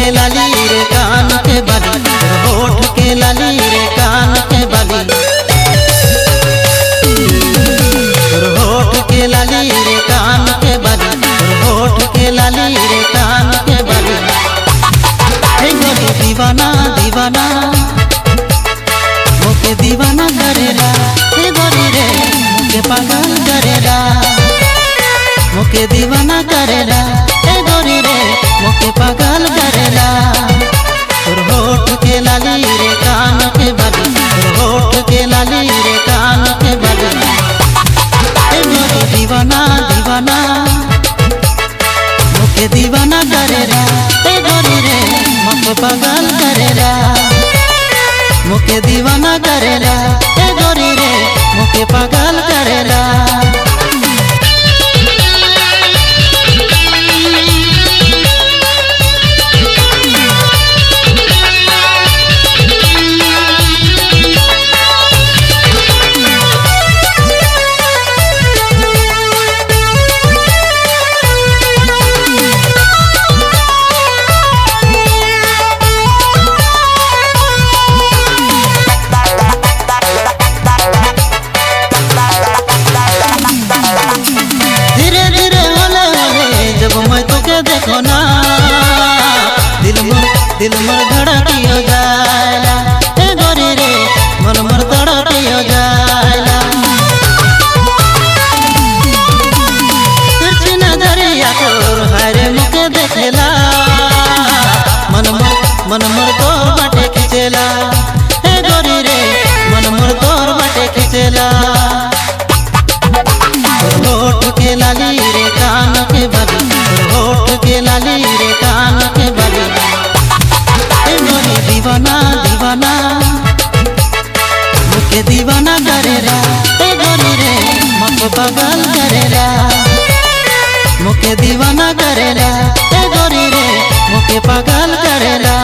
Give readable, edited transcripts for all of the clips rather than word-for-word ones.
के लाली रे कान के बाली, तोर होठ के लाली रे कान के बाली, तोर होठ के लाली रे कान के बाली, तोर होठ के लाली रे कान के बाली। हे गोरी दीवाना दीवाना मोके दीवाना करेला, हे गोरी रे मोके पागल करेला, मोके दीवाना करेला, हे गोरी रे मोके पागल करेला। तोर होठ के लाली रे कान के बाली, तोर होठ के लाली रे कान के बाली। हे गोरी दीवाना दीवाना मोके दीवाना करेला, हे गोरी रे मोके पागल करेला, मोके दीवाना करेला, हे गोरी रे मोके पागल करेला। देखो ना दिल मोर धड़कियो जायला, हे गोरी रे मन मोर धड़कियो जायला। तिरछी नजरिया तोर हारे मुके देखेला, मन मोर तोर बाटे खिंचेला, हे गोरी रे मन मोर तोर बाटे खिंचेला। होठ के लाली रे कान के बाली, होठ के लाली रे कान के बाली। हे गोरी दीवाना दीवाना मुके दीवाना करेला, हे गोरी रे मोके पागल करेला, मुके दीवाना करेला, हे गोरी रे मोके पागल करेला।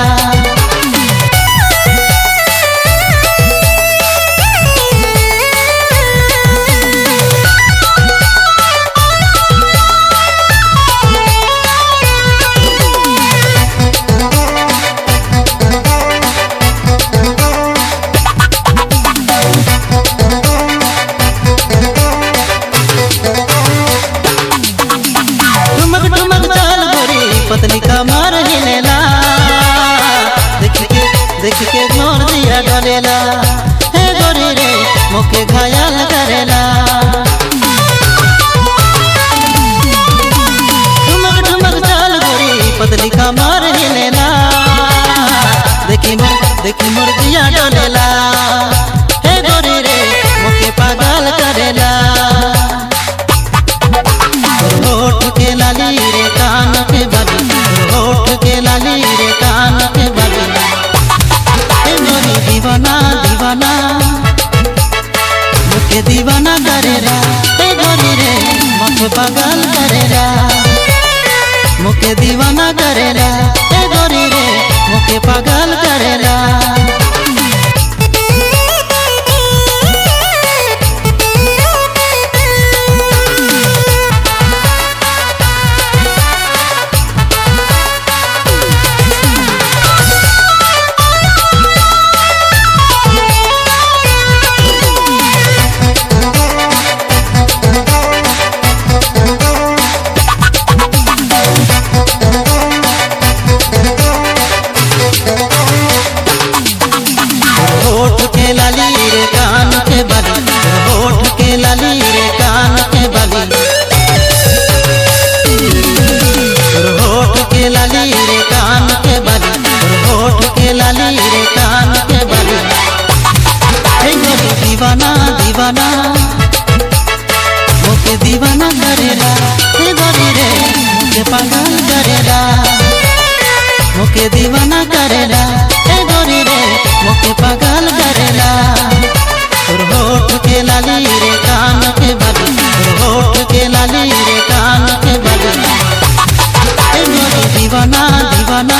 पतली कमर हिलेला, देख के जोर दिया डलेला, हे गोरी रे मोके घायल करेला। ठुमक ठुमक चाल गोरी पतली कमर हिलेला, देखी मोर दिया डलेला, हे गोरी रे मोके पागल करेला। होठ के लाली रे कान के बाली, होठ के लाली रे कान के बाली। हे गोरी दीवाना दीवाना मुके दीवाना करेला, हे गोरी रे मोके पागल करेला, मुके दीवाना करेला, हे गोरी रे मोके पागल करेला। होठ के लाली रे कान के बाली, होठ के लाली रे कान के बाली, होठ के लाली रे कान के बाली, होठ के लाली रे कान के बाली। हे गोरी दीवाना दीवाना मोके दीवाना करेला, हे गोरी रे मोके पागल करेला, मोके दीवाना करेला, हे गोरी रे मोके पागल करेला। तोर होठ के लाली रे कान के बाली, तोर होठ के लाली रे कान के बाली। हे गोरी दीवाना दीवाना